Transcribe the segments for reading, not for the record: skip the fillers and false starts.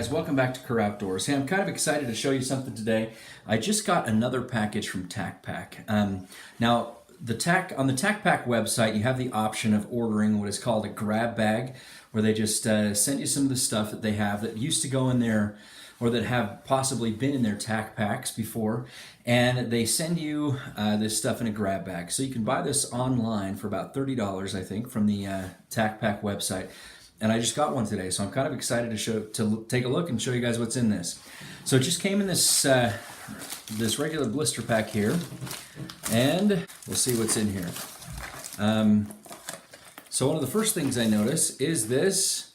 guys, welcome back to Kerr Outdoors. Hey, I'm kind of excited to show you something today. I just got another package from TacPack. Now, on the TacPack website, you have the option of ordering what is called a grab bag, where they just send you some of the stuff that they have that used to go in there, or that have possibly been in their Tack packs before, and they send you this stuff in a grab bag. So you can buy this online for about $30, I think, from the TacPack website. And I just got one today, so I'm kind of excited to take a look and show you guys what's in this. So it just came in this this regular blister pack here, and we'll see what's in here. So one of the first things I notice is this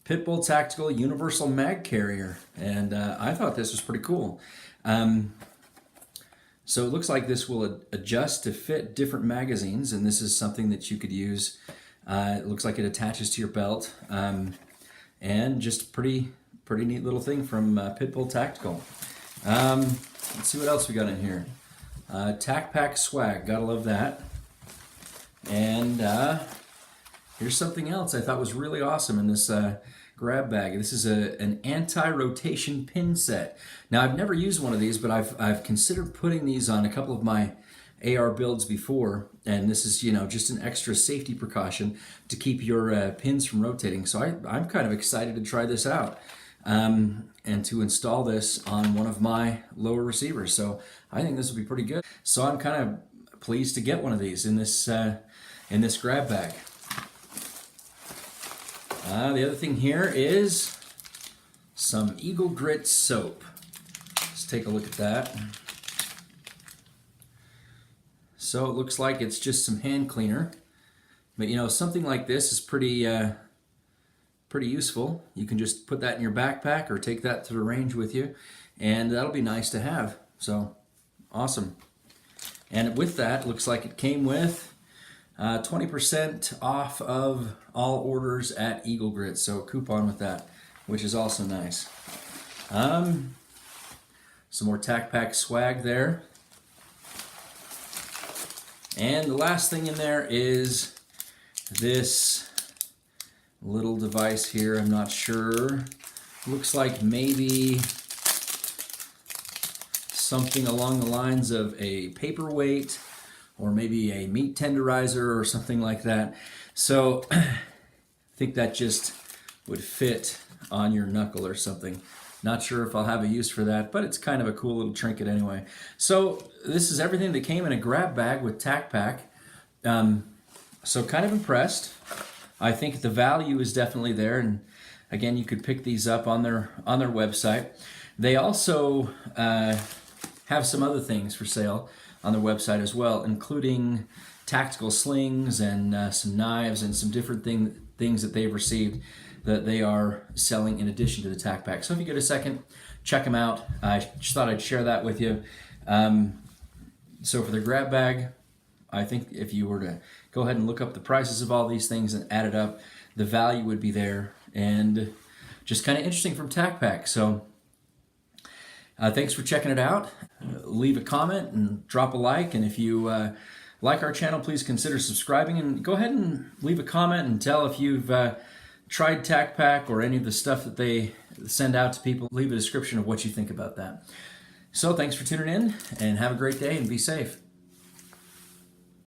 Pitbull Tactical Universal Mag Carrier, and I thought this was pretty cool. So it looks like this will adjust to fit different magazines, and this is something that you could use. It looks like it attaches to your belt, and just pretty neat little thing from Pitbull Tactical. Let's see what else we got in here. TacPack swag, gotta love that. And here's something else I thought was really awesome in this grab bag. This is an anti-rotation pin set. Now, I've never used one of these, but I've considered putting these on a couple of my AR builds before, and this is, you know, just an extra safety precaution to keep your pins from rotating. So I'm kind of excited to try this out and to install this on one of my lower receivers. So I think this will be pretty good. So I'm kind of pleased to get one of these in this grab bag. The other thing here is some Eagle Grit soap. Let's take a look at that. So it looks like it's just some hand cleaner, but you know, something like this is pretty useful. You can just put that in your backpack or take that to the range with you, and that'll be nice to have. So awesome. And with that, it looks like it came with 20% off of all orders at Eagle Grit, so a coupon with that, which is also nice. Some more TacPack swag there. And the last thing in there is this little device here. I'm not sure. Looks like maybe something along the lines of a paperweight, or maybe a meat tenderizer or something like that. So I think that just would fit on your knuckle or something. Not sure if I'll have a use for that, but it's kind of a cool little trinket anyway. So this is everything that came in a grab bag with TacPack. So kind of impressed. I think the value is definitely there, and again, you could pick these up on their website. They also have some other things for sale on their website as well, including tactical slings and some knives and some different things that they've received that they are selling in addition to the TacPack. So if you get a second, check them out. I just thought I'd share that with you. So for the grab bag, I think if you were to go ahead and look up the prices of all these things and add it up, the value would be there, and just kind of interesting from TacPack. So thanks for checking it out. Leave a comment and drop a like, and if you like our channel, please consider subscribing, and go ahead and leave a comment and tell if you've tried TacPack or any of the stuff that they send out to people. Leave a description of what you think about that. So thanks for tuning in, and have a great day and be safe.